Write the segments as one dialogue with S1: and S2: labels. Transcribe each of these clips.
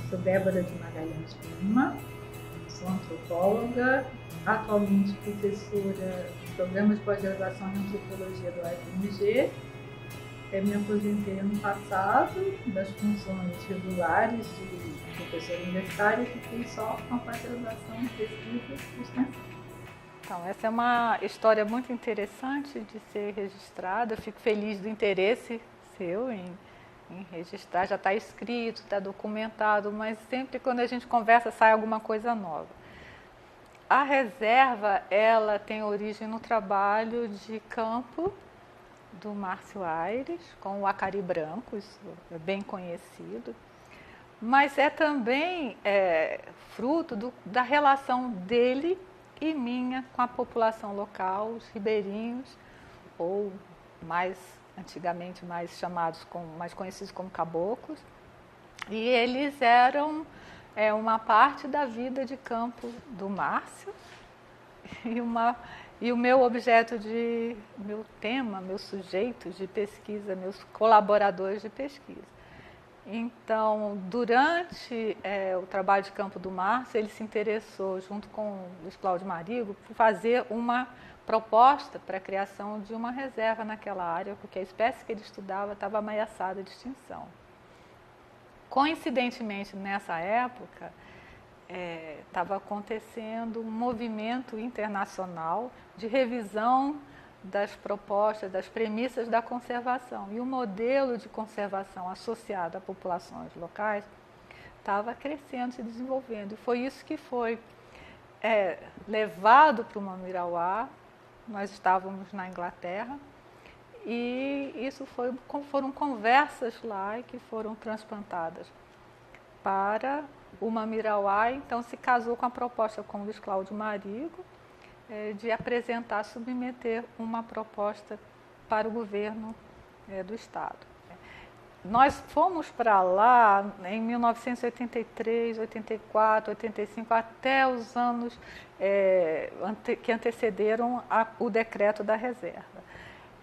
S1: Eu sou Débora de Magalhães Lima, sou antropóloga, atualmente professora de programas de pós-graduação em antropologia do UFMG. Me aposentei ano passado das funções regulares de professora universitária e fiquei só com a pós-graduação em pesquisa e extensão.
S2: Então, essa é uma história muito interessante de ser registrada. Eu fico feliz do interesse seu em registrar. Já está escrito, está documentado, mas sempre quando a gente conversa sai alguma coisa nova. A reserva, ela tem origem no trabalho de campo do Márcio Aires, com o acari branco, isso é bem conhecido. Mas é também fruto da relação dele e minha com a população local, os ribeirinhos, ou mais antigamente mais conhecidos como caboclos. E eles eram uma parte da vida de campo do Márcio e o meu objeto meu tema, meus sujeitos de pesquisa, meus colaboradores de pesquisa. Então, durante o trabalho de campo do Márcio, ele se interessou, junto com o Luiz Cláudio Marigo, por fazer uma proposta para a criação de uma reserva naquela área, porque a espécie que ele estudava estava ameaçada de extinção. Coincidentemente, nessa época, estava acontecendo um movimento internacional de revisão das propostas, das premissas da conservação. E o modelo de conservação associado a populações locais estava crescendo, se desenvolvendo. E foi isso que foi levado para o Mamirauá. Nós estávamos na Inglaterra e isso foram conversas lá e que foram transplantadas para o Mamirauá. Então se casou com a proposta com o Luiz Cláudio Marigo, de apresentar, submeter uma proposta para o governo do Estado. Nós fomos para lá em 1983, 84, 85, até os anos que antecederam o decreto da reserva.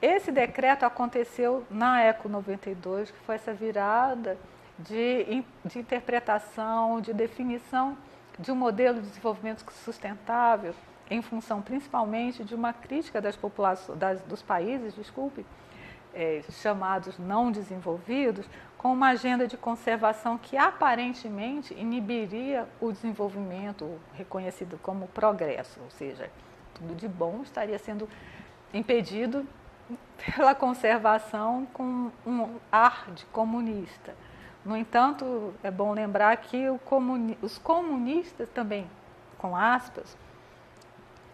S2: Esse decreto aconteceu na ECO 92, que foi essa virada de interpretação, de definição de um modelo de desenvolvimento sustentável, em função principalmente de uma crítica das populações, dos países, chamados não desenvolvidos, com uma agenda de conservação que aparentemente inibiria o desenvolvimento reconhecido como progresso, ou seja, tudo de bom estaria sendo impedido pela conservação com um ar de comunista. No entanto, é bom lembrar que os comunistas também, com aspas,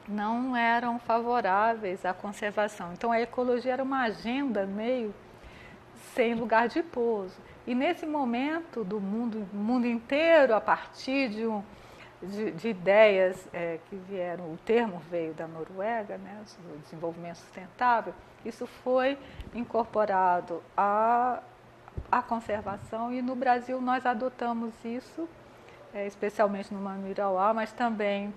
S2: não eram favoráveis à conservação. Então a ecologia era uma agenda meio sem lugar de pouso. E nesse momento do mundo inteiro, a partir de ideias que vieram, o termo veio da Noruega, né, o desenvolvimento sustentável, isso foi incorporado à conservação e no Brasil nós adotamos isso, especialmente no Mamirauá, mas também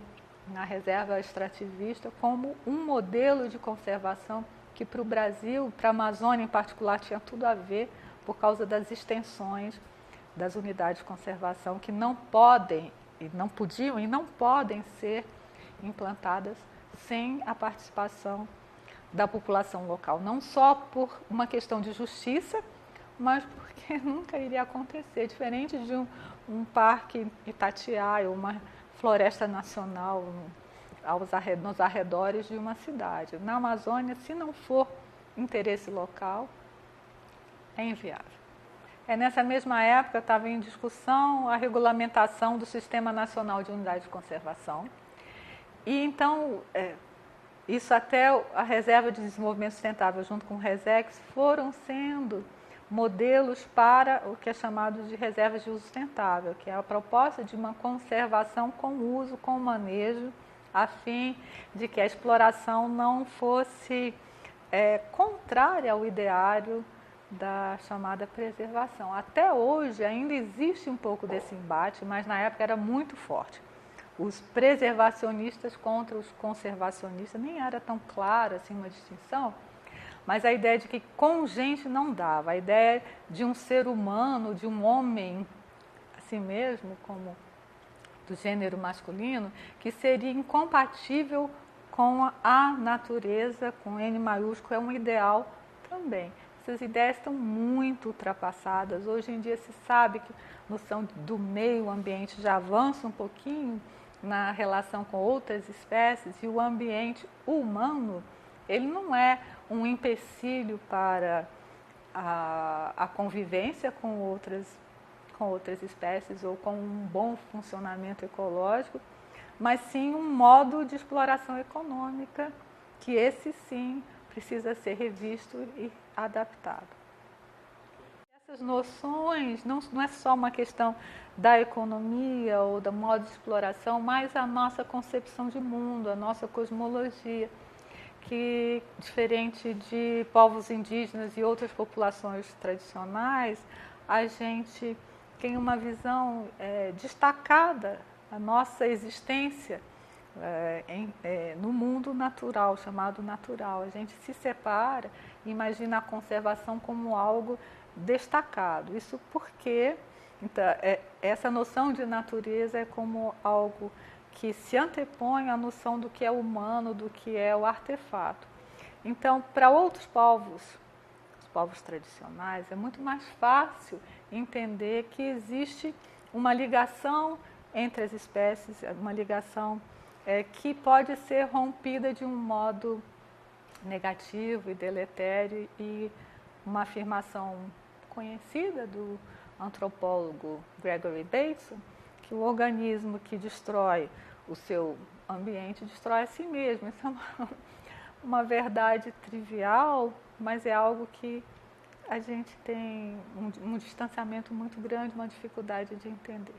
S2: na reserva extrativista, como um modelo de conservação que para o Brasil, para a Amazônia em particular, tinha tudo a ver por causa das extensões das unidades de conservação que não podem, e não podiam e não podem ser implantadas sem a participação da população local. Não só por uma questão de justiça, mas porque nunca iria acontecer, diferente de um parque Itatiaia, uma floresta nacional nos arredores de uma cidade. Na Amazônia, se não for interesse local, é inviável. Nessa mesma época estava em discussão a regulamentação do Sistema Nacional de Unidade de Conservação. E então, isso até a Reserva de Desenvolvimento Sustentável junto com o RESEX foram sendo modelos para o que é chamado de reservas de uso sustentável, que é a proposta de uma conservação com uso, com manejo, a fim de que a exploração não fosse contrária ao ideário da chamada preservação. Até hoje ainda existe um pouco desse embate, mas na época era muito forte. Os preservacionistas contra os conservacionistas, nem era tão clara assim uma distinção, mas a ideia de que com gente não dava, a ideia de um ser humano, de um homem si mesmo como do gênero masculino, que seria incompatível com a natureza, com N maiúsculo, é um ideal também. Essas ideias estão muito ultrapassadas. Hoje em dia se sabe que a noção do meio ambiente já avança um pouquinho na relação com outras espécies, e o ambiente humano, ele não é um empecilho para a convivência com outras espécies ou com um bom funcionamento ecológico, mas sim um modo de exploração econômica, que esse sim precisa ser revisto e adaptado. Essas noções não é só uma questão da economia ou do modo de exploração, mas a nossa concepção de mundo, a nossa cosmologia, que, diferente de povos indígenas e outras populações tradicionais, a gente tem uma visão destacada da nossa existência no mundo natural, chamado natural. A gente se separa e imagina a conservação como algo destacado. Isso porque então, essa noção de natureza é como algo que se antepõe à noção do que é humano, do que é o artefato. Então, para outros povos, os povos tradicionais, é muito mais fácil entender que existe uma ligação entre as espécies, uma ligação que pode ser rompida de um modo negativo e deletério, e uma afirmação conhecida do antropólogo Gregory Bateson, que o organismo que destrói o seu ambiente destrói a si mesmo. Isso é uma verdade trivial, mas é algo que a gente tem um distanciamento muito grande, uma dificuldade de entender.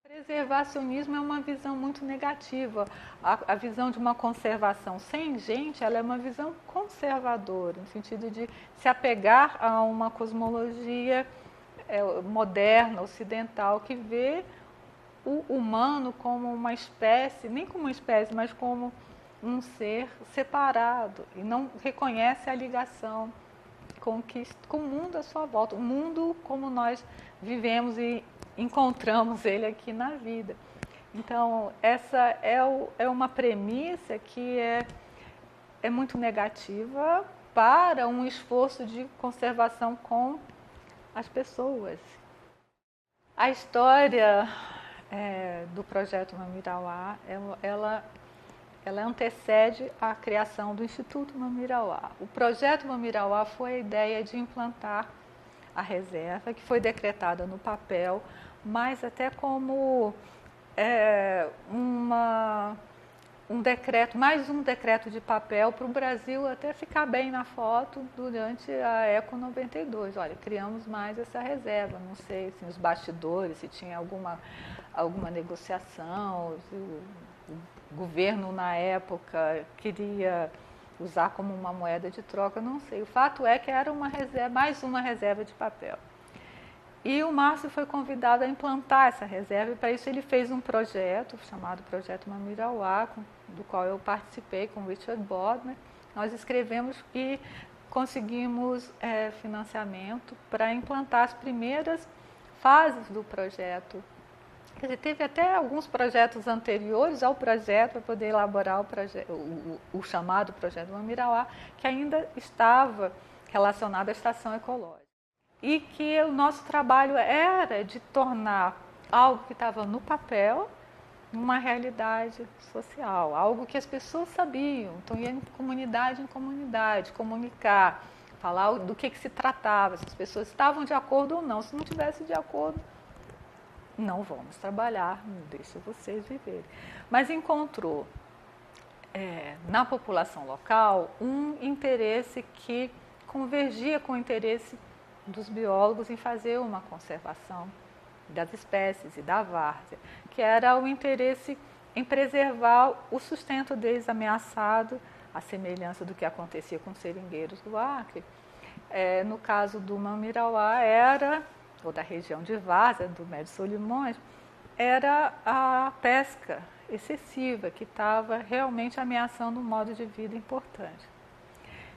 S2: Preservacionismo é uma visão muito negativa. A visão de uma conservação sem gente, ela é uma visão conservadora, no sentido de se apegar a uma cosmologia moderna, ocidental, que vê o humano como uma espécie, nem como uma espécie, mas como um ser separado, e não reconhece a ligação com o mundo à sua volta, o mundo como nós vivemos e encontramos ele aqui na vida. Então, essa é uma premissa que é muito negativa para um esforço de conservação com as pessoas. A história do projeto Mamirauá, ela antecede a criação do Instituto Mamirauá. O projeto Mamirauá foi a ideia de implantar a reserva, que foi decretada no papel, mas até como mais um decreto de papel para o Brasil até ficar bem na foto durante a Eco 92. Olha, criamos mais essa reserva, não sei assim, os bastidores, se tinha alguma negociação, se o governo na época queria usar como uma moeda de troca, não sei. O fato é que era mais uma reserva de papel. E o Márcio foi convidado a implantar essa reserva, e para isso ele fez um projeto chamado Projeto Mamirauá, do qual eu participei com o Richard Bodmer. Nós escrevemos e conseguimos financiamento para implantar as primeiras fases do projeto. Quer dizer, teve até alguns projetos anteriores ao projeto para poder elaborar o chamado Projeto Mamirauá, que ainda estava relacionado à estação ecológica. E que o nosso trabalho era de tornar algo que estava no papel uma realidade social, algo que as pessoas sabiam. Então, ia de comunidade em comunidade, comunicar, falar do que se tratava, se as pessoas estavam de acordo ou não. Se não tivesse de acordo, não vamos trabalhar, deixa vocês viverem. Mas encontrou na população local um interesse que convergia com o interesse dos biólogos em fazer uma conservação das espécies e da várzea, que era o interesse em preservar o sustento deles ameaçado, a semelhança do que acontecia com os seringueiros do Acre. No caso do Mamirauá ou da região de várzea, do Médio Solimões, era a pesca excessiva, que estava realmente ameaçando um modo de vida importante.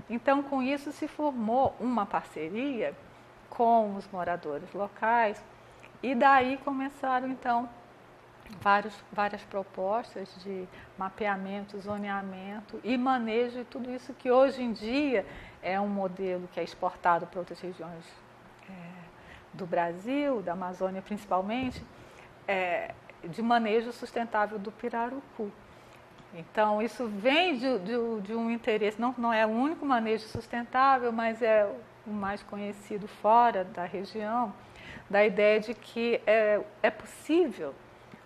S2: Então, com isso, se formou uma parceria com os moradores locais E daí começaram, então, várias propostas de mapeamento, zoneamento e manejo de tudo isso que hoje em dia é um modelo que é exportado para outras regiões do Brasil, da Amazônia principalmente, de manejo sustentável do pirarucu. Então, isso vem de um interesse, não é o único manejo sustentável, mas é o mais conhecido fora da região, da ideia de que é possível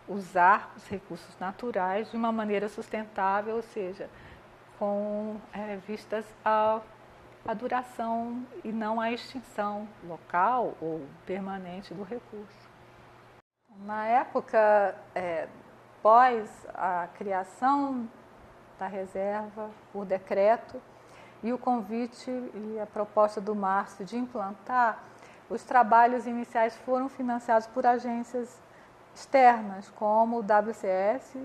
S2: usar os recursos naturais de uma maneira sustentável, ou seja, com vistas à duração e não à extinção local ou permanente do recurso. Na época pós a criação da reserva por decreto e o convite e a proposta do Márcio de implantar, os trabalhos iniciais foram financiados por agências externas, como o WCS,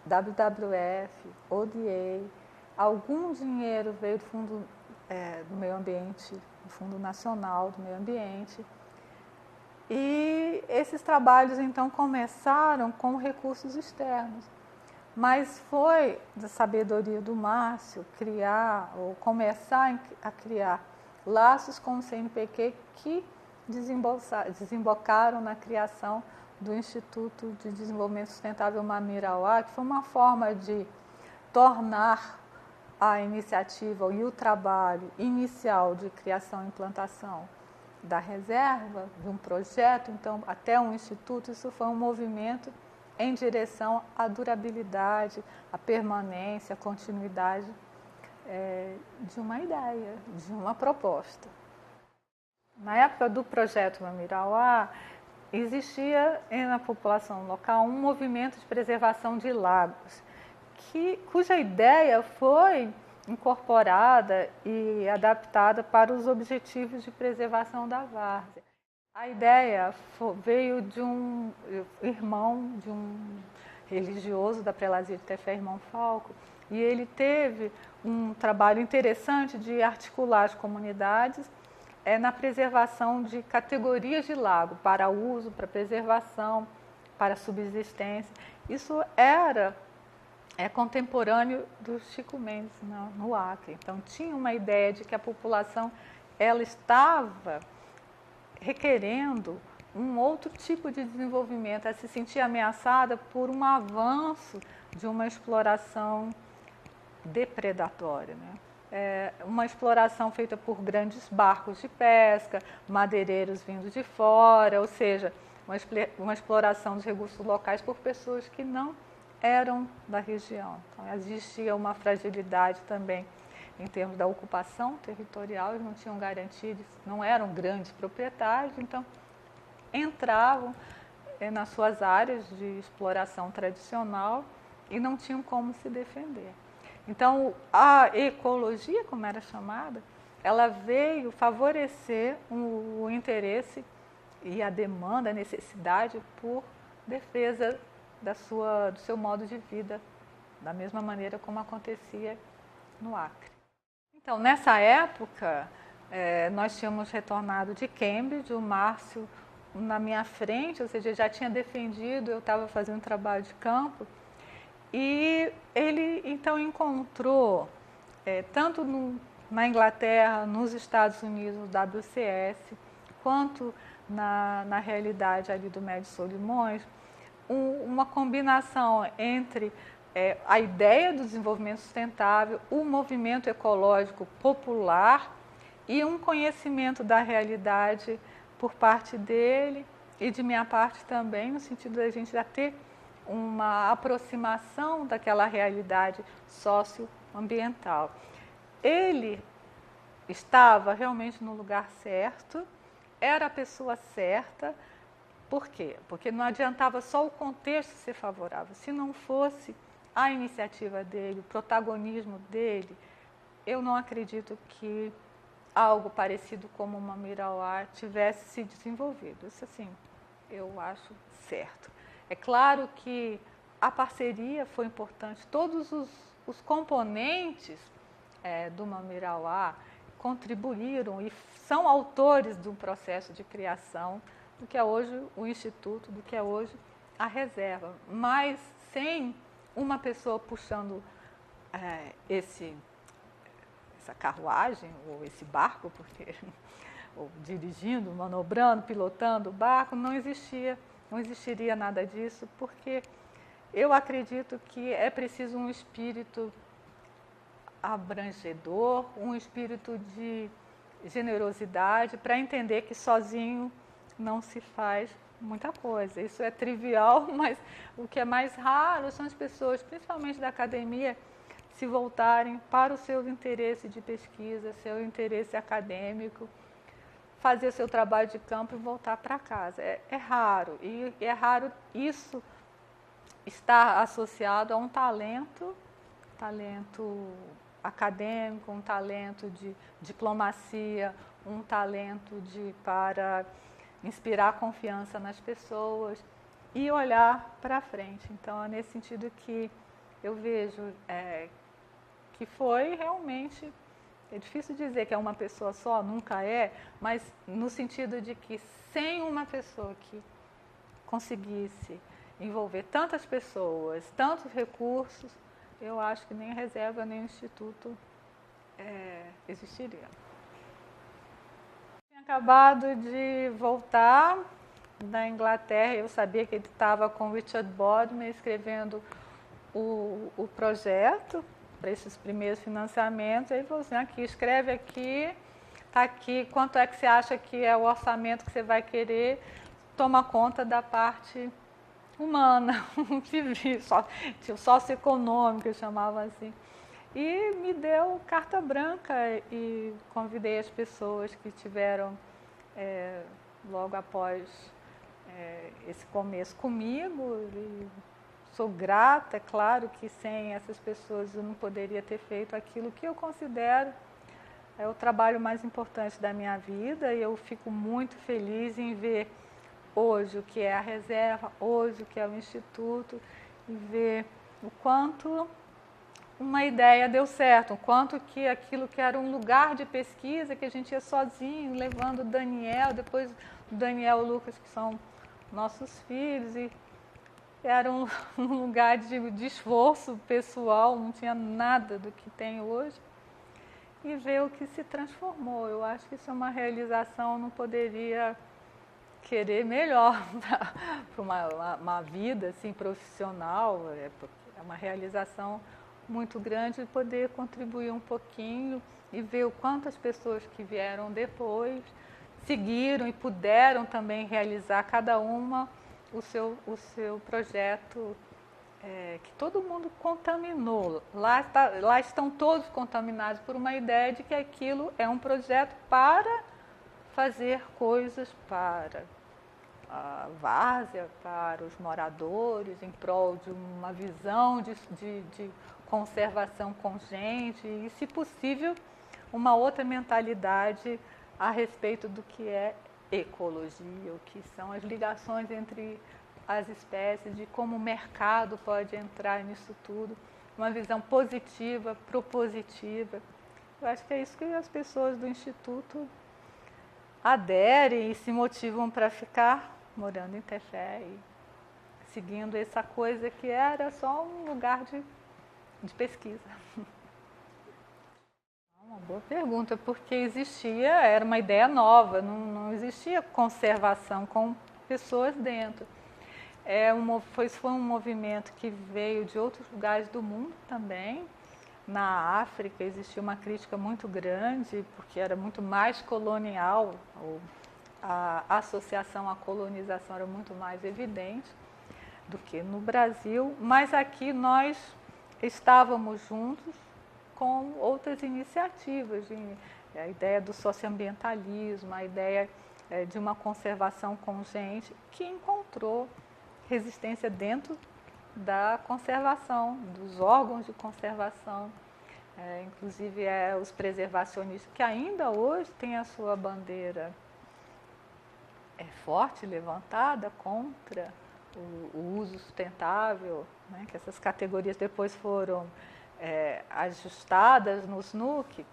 S2: WWF, ODA. Algum dinheiro veio do Fundo do Meio Ambiente, do Fundo Nacional do Meio Ambiente. E esses trabalhos, então, começaram com recursos externos. Mas foi da sabedoria do Márcio começar a criar laços com o CNPq que desembocaram na criação do Instituto de Desenvolvimento Sustentável Mamirauá, que foi uma forma de tornar a iniciativa e o trabalho inicial de criação e implantação da reserva, de um projeto, então até um instituto, isso foi um movimento em direção à durabilidade, à permanência, à continuidade de uma ideia, de uma proposta. Na época do projeto Mamirauá, existia na população local um movimento de preservação de lagos, cuja ideia foi incorporada e adaptada para os objetivos de preservação da várzea. A ideia veio de um irmão de um religioso da prelazia de Tefé, irmão Falco, e ele teve um trabalho interessante de articular as comunidades na preservação de categorias de lago para uso, para preservação, para subsistência. Isso é contemporâneo do Chico Mendes no Acre. Então, tinha uma ideia de que a população ela estava requerendo um outro tipo de desenvolvimento, ela se sentia ameaçada por um avanço de uma exploração depredatória, né? Uma exploração feita por grandes barcos de pesca, madeireiros vindos de fora, ou seja, uma exploração dos recursos locais por pessoas que não eram da região. Então, existia uma fragilidade também em termos da ocupação territorial, eles não tinham garantias, não eram grandes proprietários, então entravam nas suas áreas de exploração tradicional e não tinham como se defender. Então, a ecologia, como era chamada, ela veio favorecer o interesse e a demanda, a necessidade por defesa do seu modo de vida, da mesma maneira como acontecia no Acre. Então, nessa época, nós tínhamos retornado de Cambridge, o Márcio na minha frente, ou seja, já tinha defendido, eu estava fazendo trabalho de campo, e ele então encontrou, tanto na Inglaterra, nos Estados Unidos, no WCS, quanto na realidade ali do Médio Solimões, uma combinação entre a ideia do desenvolvimento sustentável, o movimento ecológico popular e um conhecimento da realidade por parte dele e de minha parte também, no sentido da gente já ter uma aproximação daquela realidade socioambiental. Ele estava realmente no lugar certo, era a pessoa certa. Por quê? Porque não adiantava só o contexto ser favorável. Se não fosse a iniciativa dele, o protagonismo dele, eu não acredito que algo parecido como uma Mamirauá tivesse se desenvolvido. Isso, assim, eu acho certo. É claro que a parceria foi importante. Todos os componentes do Mamirauá contribuíram e são autores do processo de criação do que é hoje o Instituto, do que é hoje a reserva, mas sem uma pessoa puxando essa carruagem ou esse barco, porque ou dirigindo, manobrando, pilotando o barco, não existiria nada disso, porque eu acredito que é preciso um espírito abrangedor, um espírito de generosidade para entender que sozinho não se faz muita coisa. Isso é trivial, mas o que é mais raro são as pessoas, principalmente da academia, se voltarem para o seu interesse de pesquisa, seu interesse acadêmico, fazer seu trabalho de campo e voltar para casa. É raro, e é raro isso estar associado a um talento acadêmico, um talento de diplomacia, um talento para inspirar confiança nas pessoas e olhar para frente. Então, é nesse sentido que eu vejo que foi realmente, é difícil dizer que é uma pessoa só, nunca é, mas no sentido de que sem uma pessoa que conseguisse envolver tantas pessoas, tantos recursos, eu acho que nem a reserva, nem o Instituto existiria. Tinha acabado de voltar da Inglaterra, eu sabia que ele estava com o Richard Bodmer escrevendo o projeto para esses primeiros financiamentos. Aí ele falou assim, aqui, escreve aqui, está aqui, quanto é que você acha que é o orçamento que você vai querer, toma conta da parte humana, civil, socioeconômica, eu chamava assim. E me deu carta branca e convidei as pessoas que tiveram logo após esse começo comigo. E sou grata, é claro que sem essas pessoas eu não poderia ter feito aquilo que eu considero o trabalho mais importante da minha vida, e eu fico muito feliz em ver hoje o que é a reserva, hoje o que é o Instituto, e ver o quanto uma ideia deu certo, o quanto que aquilo que era um lugar de pesquisa, que a gente ia sozinho, levando o Daniel, depois o Daniel e o Lucas, que são nossos filhos, e era um lugar de esforço pessoal, não tinha nada do que tem hoje, e ver o que se transformou. Eu acho que isso é uma realização, não poderia querer melhor para uma vida assim, profissional, é uma realização muito grande poder contribuir um pouquinho e ver o quanto as pessoas que vieram depois seguiram e puderam também realizar cada uma o seu projeto, que todo mundo contaminou. Lá estão todos contaminados por uma ideia de que aquilo é um projeto para fazer coisas para a várzea, para os moradores, em prol de uma visão de conservação consciente e, se possível, uma outra mentalidade a respeito do que é ecologia, o que são as ligações entre as espécies, de como o mercado pode entrar nisso tudo, uma visão positiva, propositiva. Eu acho que é isso que as pessoas do Instituto aderem e se motivam para ficar morando em Tefé e seguindo essa coisa que era só um lugar de pesquisa. Uma boa pergunta, porque era uma ideia nova, não existia conservação com pessoas dentro. Foi um movimento que veio de outros lugares do mundo também. Na África existia uma crítica muito grande, porque era muito mais colonial, a associação à colonização era muito mais evidente do que no Brasil, mas aqui nós estávamos juntos com outras iniciativas, a ideia do socioambientalismo, a ideia de uma conservação consciente, que encontrou resistência dentro da conservação, dos órgãos de conservação, inclusive os preservacionistas, que ainda hoje têm a sua bandeira forte, levantada contra o uso sustentável, né, que essas categorias depois foram ajustadas no SNUC,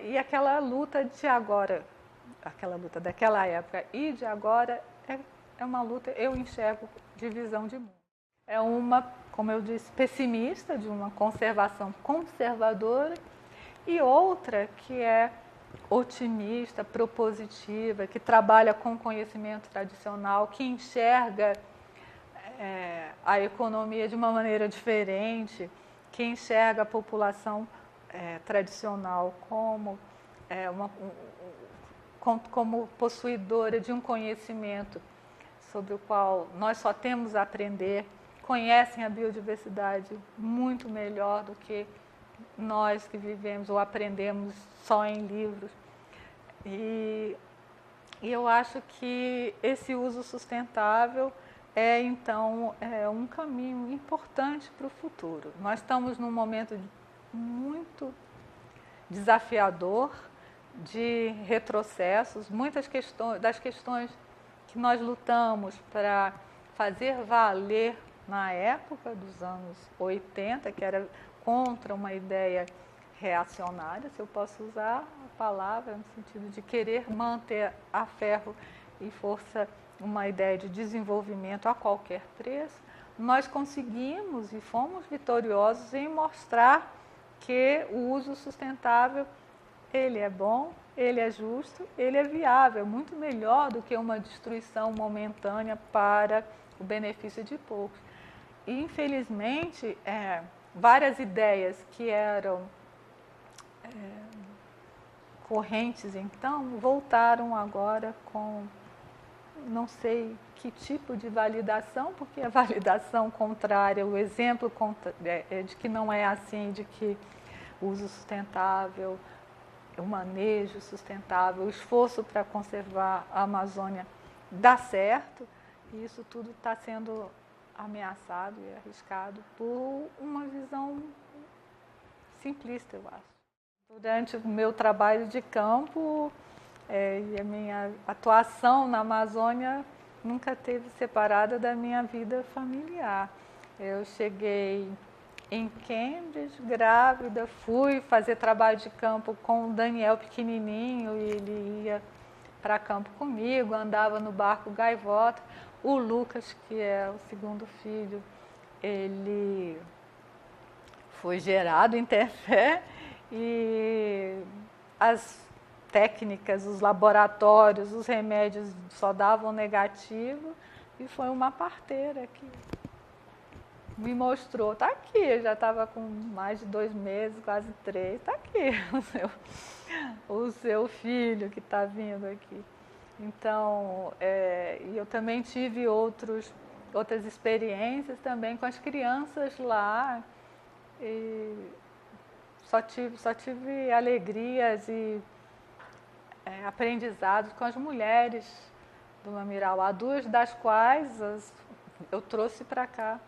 S2: e aquela luta de agora aquela luta daquela época e de agora é uma luta, eu enxergo, de visão de mundo. É uma, como eu disse, pessimista, de uma conservação conservadora, e outra que é otimista, propositiva, que trabalha com conhecimento tradicional, que enxerga a economia de uma maneira diferente, que enxerga a população tradicional como possuidora de um conhecimento sobre o qual nós só temos a aprender, conhecem a biodiversidade muito melhor do que nós que vivemos ou aprendemos só em livros. E eu acho que esse uso sustentável então, um caminho importante para o futuro. Nós estamos num momento muito desafiador de retrocessos, muitas das questões que nós lutamos para fazer valer na época dos anos 80, que era contra uma ideia reacionária, se eu posso usar a palavra no sentido de querer manter a ferro e força uma ideia de desenvolvimento a qualquer preço, nós conseguimos e fomos vitoriosos em mostrar que o uso sustentável, ele é bom, ele é justo, ele é viável, muito melhor do que uma destruição momentânea para o benefício de poucos. E, infelizmente, várias ideias que eram correntes, então, voltaram agora com não sei que tipo de validação, porque a validação contrária, o exemplo de que não é assim, de que o uso sustentável, o manejo sustentável, o esforço para conservar a Amazônia dá certo, e isso tudo está sendo ameaçado e arriscado por uma visão simplista, eu acho. Durante o meu trabalho de campo, e a minha atuação na Amazônia nunca esteve separada da minha vida familiar. Eu cheguei em Cambridge, grávida, fui fazer trabalho de campo com o Daniel pequenininho, e ele ia para campo comigo, andava no barco gaivota. O Lucas, que é o segundo filho, ele foi gerado em Tefé, e as técnicas, os laboratórios, os remédios só davam negativo, e foi uma parteira que me mostrou, está aqui, já estava com mais de 2 meses, quase 3, está aqui o seu filho que está vindo aqui. Então, e eu também tive outras experiências também com as crianças lá, e só tive alegrias e aprendizados com as mulheres do Mamirauá, 2 das quais eu trouxe para cá,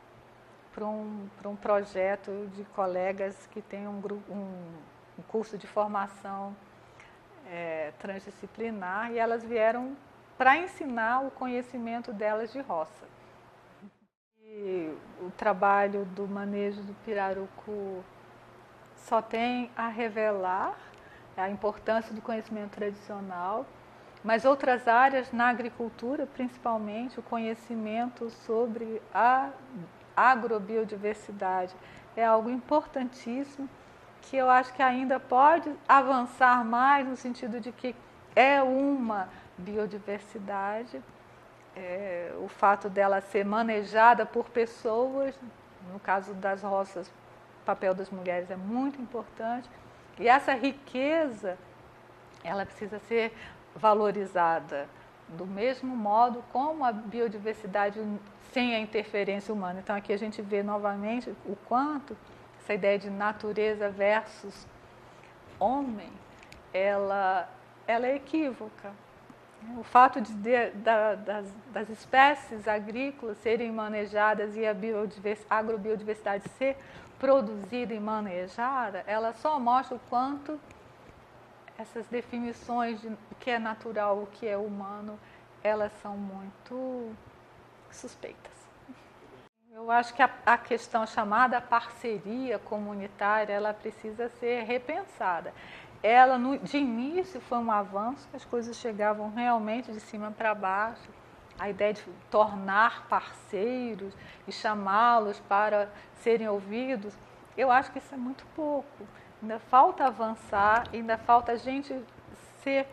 S2: para um projeto de colegas que tem um curso de formação transdisciplinar, e elas vieram para ensinar o conhecimento delas de roça. E o trabalho do manejo do pirarucu só tem a revelar a importância do conhecimento tradicional, mas outras áreas na agricultura, principalmente o conhecimento sobre a agrobiodiversidade, é algo importantíssimo, que eu acho que ainda pode avançar mais, no sentido de que é uma biodiversidade, o fato dela ser manejada por pessoas, no caso das roças, o papel das mulheres é muito importante, e essa riqueza, ela precisa ser valorizada do mesmo modo como a biodiversidade sem a interferência humana. Então aqui a gente vê novamente o quanto essa ideia de natureza versus homem, ela é equívoca. O fato das espécies agrícolas serem manejadas e a agrobiodiversidade ser produzida e manejada, ela só mostra o quanto essas definições de o que é natural, o que é humano, elas são muito suspeitas. Eu acho que a questão chamada parceria comunitária, ela precisa ser repensada. ela, de início, foi um avanço, as coisas chegavam realmente de cima para baixo. A ideia de tornar parceiros e chamá-los para serem ouvidos, eu acho que isso é muito pouco. Ainda falta avançar, ainda falta a gente ser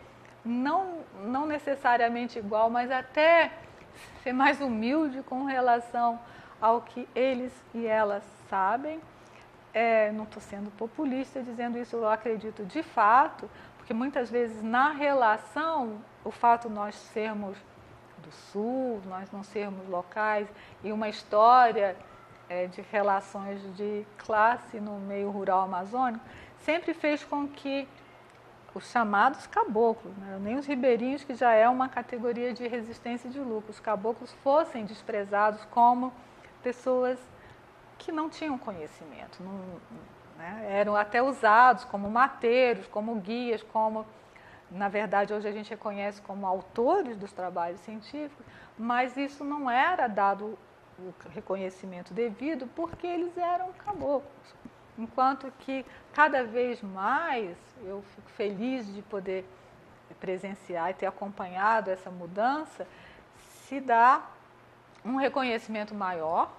S2: não necessariamente igual, mas até ser mais humilde com relação ao que eles e elas sabem. Não estou sendo populista dizendo isso, eu acredito de fato, porque muitas vezes na relação, o fato de nós sermos do Sul, nós não sermos locais, e uma história de relações de classe no meio rural amazônico, sempre fez com que os chamados caboclos, né, nem os ribeirinhos, que já é uma categoria de resistência e de lucro, os caboclos fossem desprezados como pessoas que não tinham conhecimento, né, eram até usados como mateiros, como guias, como, na verdade, hoje a gente reconhece como autores dos trabalhos científicos, mas isso não era dado o reconhecimento devido porque eles eram caboclos. Enquanto que cada vez mais eu fico feliz de poder presenciar e ter acompanhado essa mudança, se dá um reconhecimento maior,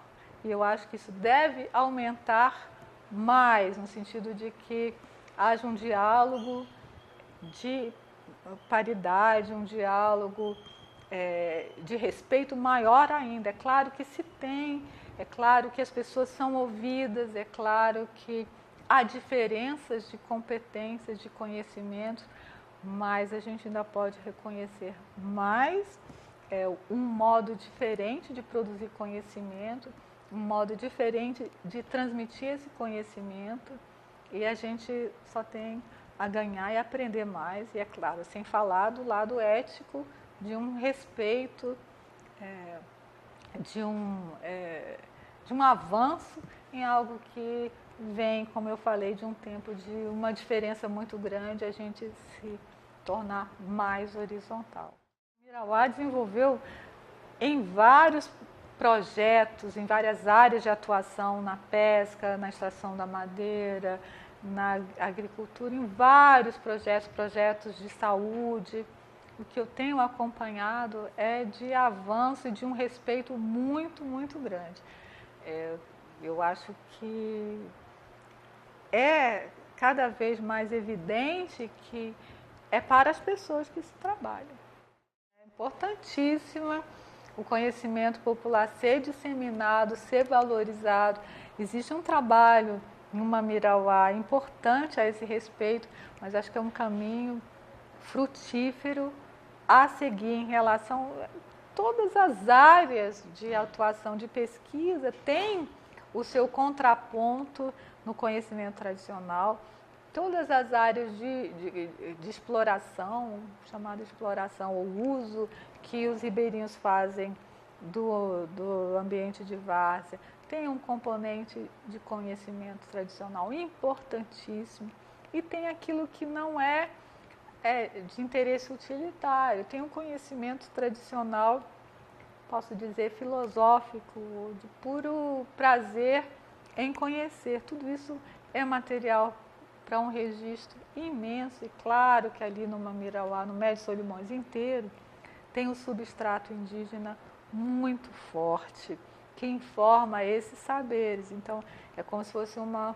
S2: e eu acho que isso deve aumentar mais, no sentido de que haja um diálogo de paridade, um diálogo de respeito maior ainda. É claro que se tem, é claro que as pessoas são ouvidas, é claro que há diferenças de competências, de conhecimentos, mas a gente ainda pode reconhecer mais um modo diferente de produzir conhecimento, um modo diferente de transmitir esse conhecimento, e a gente só tem a ganhar e aprender mais, e é claro, sem falar do lado ético, de um respeito, de um avanço em algo que vem, como eu falei, de um tempo de uma diferença muito grande, a gente se tornar mais horizontal. Mirauá desenvolveu em vários projetos, em várias áreas de atuação, na pesca, na extração da madeira, na agricultura, em vários projetos de saúde. O que eu tenho acompanhado é de avanço e de um respeito muito, muito grande. Eu acho que é cada vez mais evidente que é para as pessoas que se trabalham. É importantíssima o conhecimento popular ser disseminado, ser valorizado. Existe um trabalho em uma Mirauá importante a esse respeito, mas acho que é um caminho frutífero a seguir em relação a todas as áreas de atuação de pesquisa, tem o seu contraponto no conhecimento tradicional. Todas as áreas de exploração, chamada exploração ou uso que os ribeirinhos fazem do ambiente de várzea, tem um componente de conhecimento tradicional importantíssimo, e tem aquilo que não é de interesse utilitário, tem um conhecimento tradicional, posso dizer, filosófico, de puro prazer em conhecer. Tudo isso é material para um registro imenso, e claro que ali no Mirauá, no Médio Solimões inteiro, tem um substrato indígena muito forte, que informa esses saberes. Então, é como se fosse uma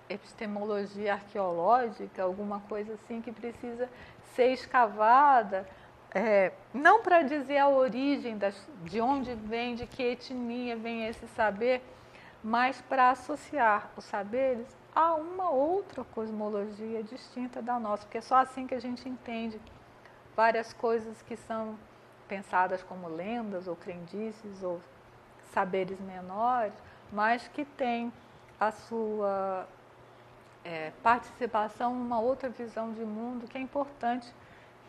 S2: epistemologia arqueológica, alguma coisa assim que precisa ser escavada, não para dizer a origem, de onde vem, de que etnia vem esse saber, mas para associar os saberes a uma outra cosmologia distinta da nossa, porque é só assim que a gente entende várias coisas que são pensadas como lendas ou crendices ou saberes menores, mas que têm a sua participação numa outra visão de mundo que é importante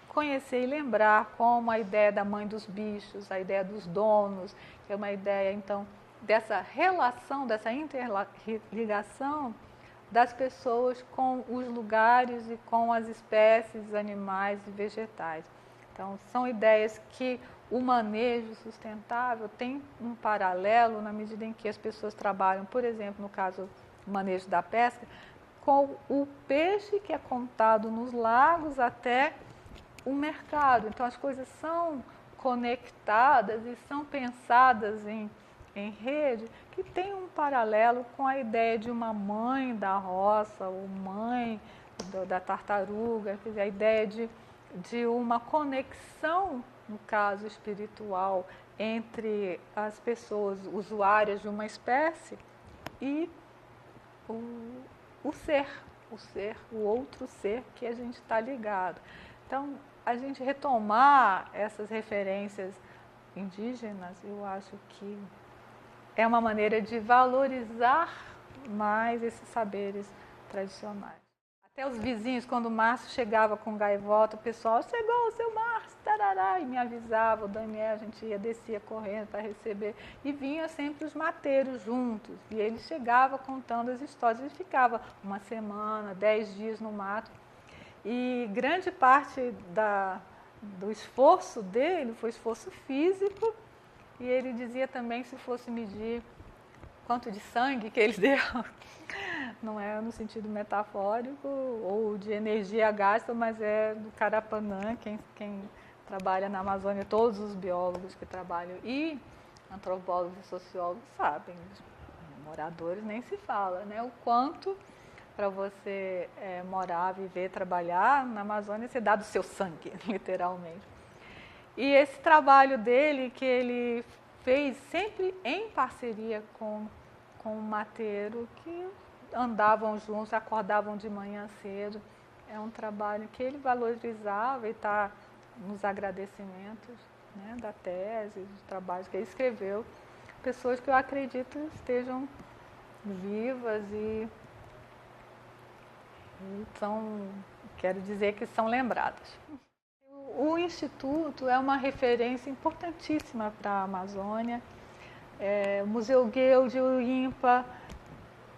S2: conhecer e lembrar, como a ideia da mãe dos bichos, a ideia dos donos, que é uma ideia, então, dessa relação, dessa interligação das pessoas com os lugares e com as espécies animais e vegetais. Então, são ideias que o manejo sustentável tem um paralelo na medida em que as pessoas trabalham, por exemplo, no caso do manejo da pesca, com o peixe que é contado nos lagos até o mercado. Então as coisas são conectadas e são pensadas em rede, que tem um paralelo com a ideia de uma mãe da roça, ou mãe da tartaruga, quer dizer, a ideia de uma conexão, no caso espiritual, entre as pessoas usuárias de uma espécie e o ser, o outro ser que a gente está ligado. Então, a gente retomar essas referências indígenas, eu acho que é uma maneira de valorizar mais esses saberes tradicionais. Até os vizinhos, quando o Márcio chegava com gaivota, o pessoal, chegou o seu Márcio, tarará, e me avisava, o Daniel, a gente descia correndo para receber, e vinha sempre os mateiros juntos, e ele chegava contando as histórias, ele ficava uma semana, 10 dias no mato, e grande parte do esforço dele foi esforço físico, e ele dizia também, se fosse medir quanto de sangue que ele deu, não é no sentido metafórico ou de energia gasta, mas é do Carapanã, quem trabalha na Amazônia, todos os biólogos que trabalham e antropólogos e sociólogos sabem, os moradores nem se fala, né? O quanto para você morar, viver, trabalhar na Amazônia, você dá do seu sangue, literalmente. E esse trabalho dele, que ele fez sempre em parceria com o mateiro, que andavam juntos, acordavam de manhã cedo. É um trabalho que ele valorizava e está nos agradecimentos, né, da tese, dos trabalhos que ele escreveu. Pessoas que eu acredito estejam vivas e quero dizer que são lembradas. O Instituto é uma referência importantíssima para a Amazônia. O Museu Guild, o INPA,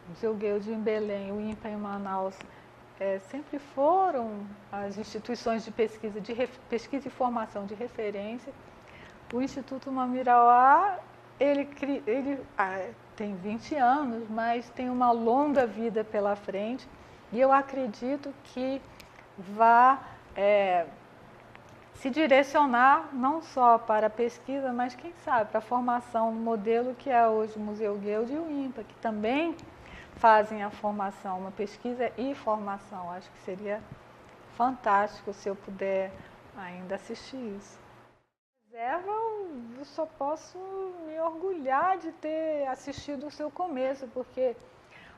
S2: o Museu Guild em Belém, o INPA em Manaus, sempre foram as instituições de pesquisa e formação de referência. O Instituto Mamirauá, ele tem 20 anos, mas tem uma longa vida pela frente, e eu acredito que vai se direcionar não só para a pesquisa, mas quem sabe para a formação modelo que é hoje o Museu Guild e o INPA, que também fazem a formação, uma pesquisa e formação. Acho que seria fantástico se eu puder ainda assistir isso. Reserva, eu só posso me orgulhar de ter assistido o seu começo, porque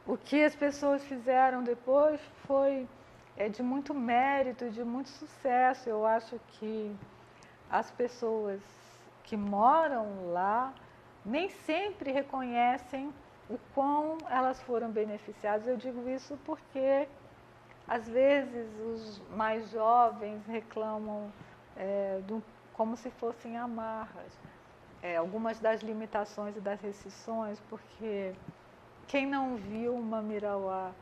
S2: o que as pessoas fizeram depois foi de muito mérito, de muito sucesso. Eu acho que as pessoas que moram lá nem sempre reconhecem o quão elas foram beneficiadas. Eu digo isso porque, às vezes, os mais jovens reclamam como se fossem amarras. Algumas das limitações e das restrições, porque quem não viu o Mamirauá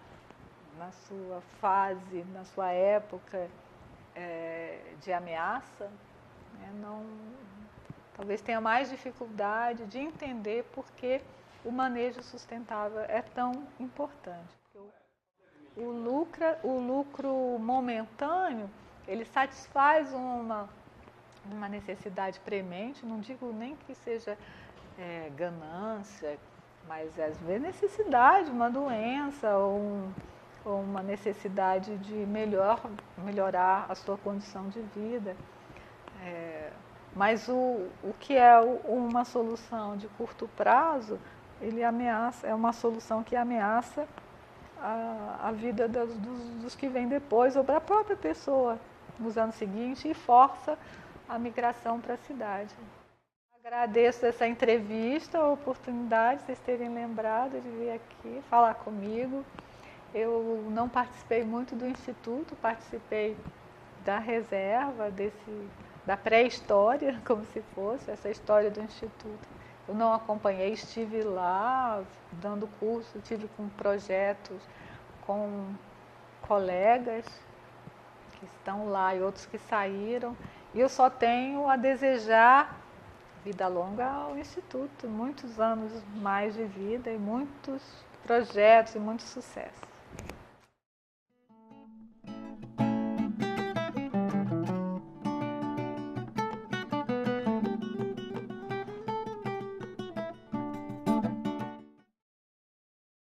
S2: na sua fase, na sua época de ameaça, talvez tenha mais dificuldade de entender por que o manejo sustentável é tão importante. O lucro momentâneo, ele satisfaz uma necessidade premente, não digo nem que seja ganância, mas às vezes necessidade, uma doença ou uma necessidade de melhorar a sua condição de vida. Mas o que é uma solução de curto prazo, ele é uma solução que ameaça a vida dos que vêm depois, ou para a própria pessoa nos anos seguintes, e força a migração para a cidade. Agradeço essa entrevista, a oportunidade de vocês terem lembrado de vir aqui falar comigo. Eu não participei muito do Instituto, participei da reserva, da pré-história, como se fosse, essa história do Instituto. Eu não acompanhei, estive lá dando curso, estive com projetos com colegas que estão lá e outros que saíram. E eu só tenho a desejar vida longa ao Instituto, muitos anos mais de vida e muitos projetos e muito sucesso.